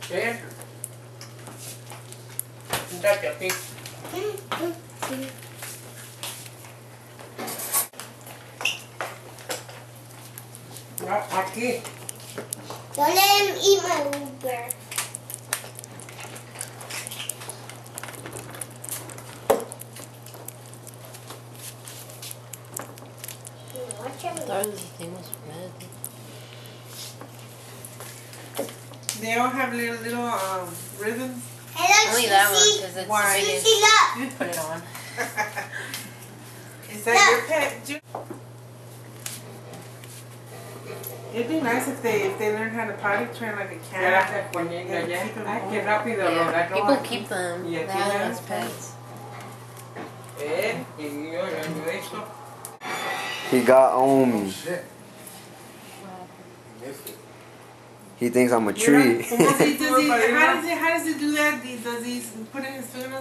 ¿Eh? Siéntate aquí. Aquí. Don't let him eat my Uber. They all have little ribbons. Only that one because it's why? The biggest. You put it on. Is that your pet? It'd be nice if they learn how to potty train like a cat. People keep them. They have them as pets. He got on me. He thinks I'm a tree. How does he do that? Does he put in his food on